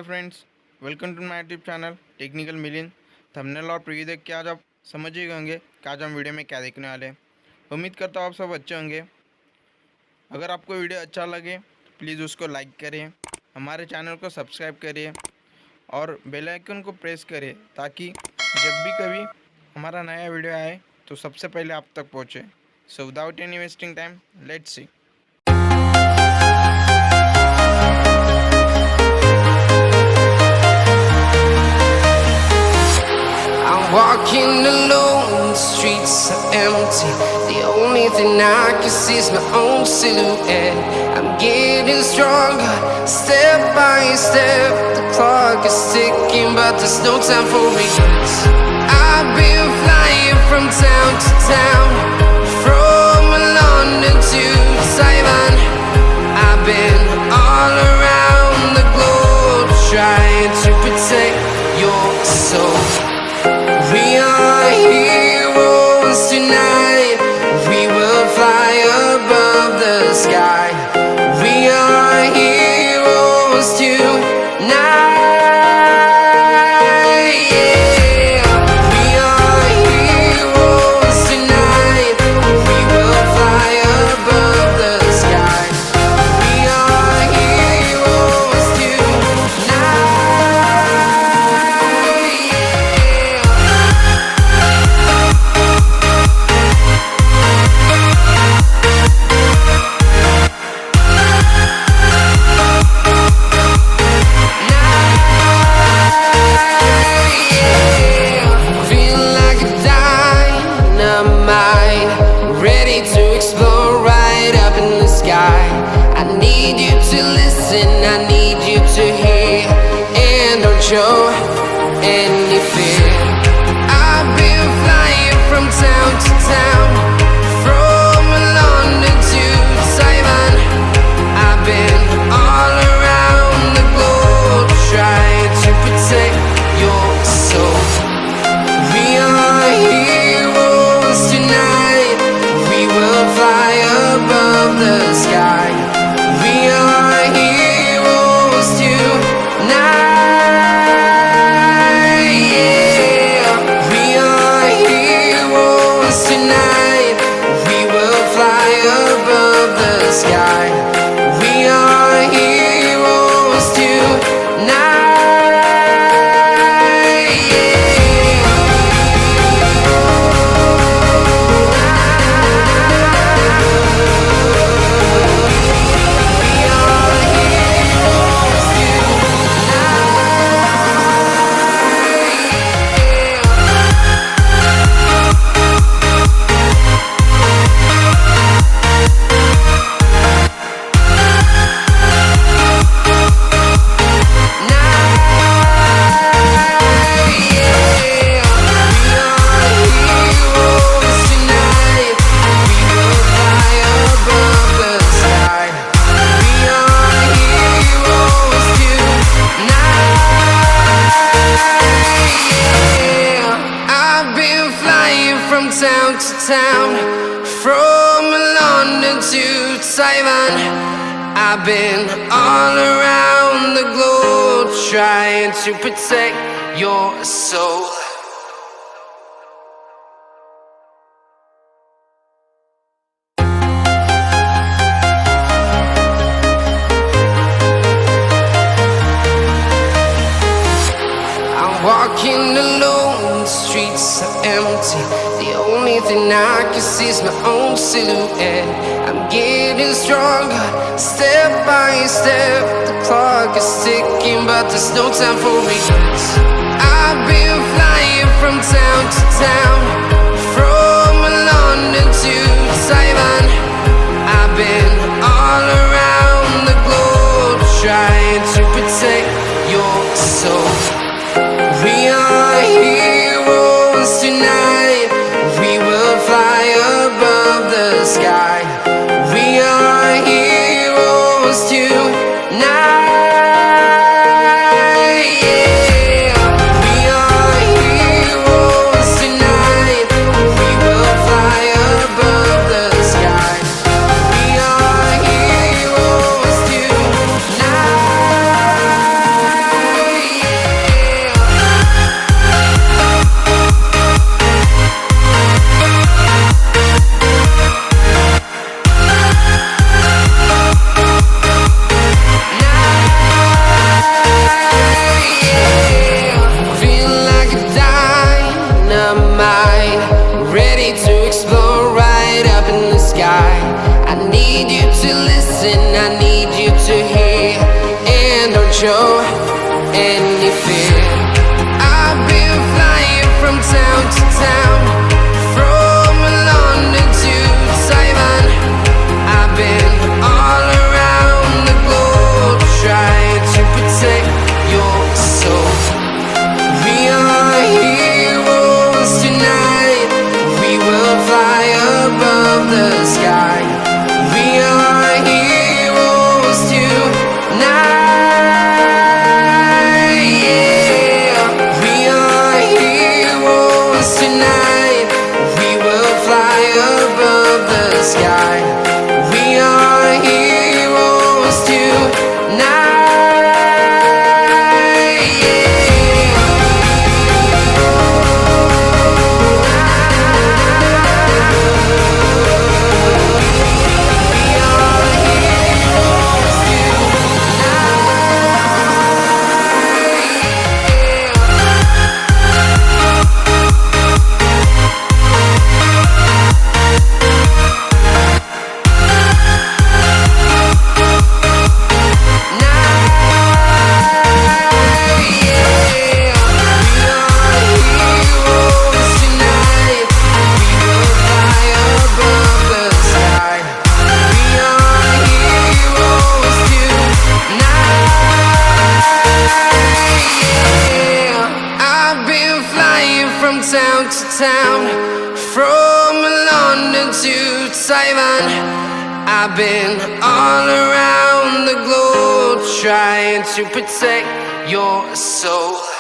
Friends, welcome to my YouTube channel technical Milind. Thumbnail और preview देख के आज आप समझ ही गए होंगे कि आज हम वीडियो में क्या देखने वाले हैं। उम्मीद करता हूँ आप सब अच्छे होंगे। अगर आपको वीडियो अच्छा लगे तो प्लीज़ उसको लाइक करिए, हमारे चैनल को सब्सक्राइब करिए और बेल आइकन को प्रेस करिए ताकि जब भी कभी हमारा नया वीडियो आए तो सबसे पहले आप तक पहुँचे। So without any wasting time, let's see. Walking alone, the streets are empty. The only thing I can see is my own silhouette. I'm getting stronger, step by step. The clock is ticking, but there's no time for regrets. I've been flying from town to town, from London to Taiwan. I've been all around the globe, trying to protect your soul. We are heroes tonight. We will fly above the sky. We are heroes tonight. Yeah. We are heroes tonight. We will fly above the sky. We are heroes tonight. I need you to hear and don't show any fear. I've been flying from town to town, from London to Taiwan. I've been all around the globe, trying to protect your soul. We are heroes tonight. We will fly above the sky. We are heroes tonight. Yeah. We are heroes tonight. We will fly above the sky. We are heroes tonight. From town to town, from London to Taiwan. I've been all around the globe, trying to protect your soul. I'm walking alone, the streets are empty. The only thing I can see is my own silhouette. I'm getting stronger, step by step. The clock is ticking, but there's no time for regrets. I've been flying from town to town, from London to Taiwan. I've been all around the globe, trying to protect your soul. We are heroes tonight. We will fly above the sky. We are heroes tonight. Yeah. We are heroes tonight. sky. I need you to listen, I need you to hear, and don't show any fear. I've been flying from town to town, from London to Taiwan. I've been all around the globe trying to protect your soul. We are heroes tonight, we will fly above the sky. We are heroes tonight, yeah. We are heroes tonight, we will fly above the sky. We are heroes tonight, yeah. From town to town, from London to Taiwan. I've been all around the globe trying to protect your soul.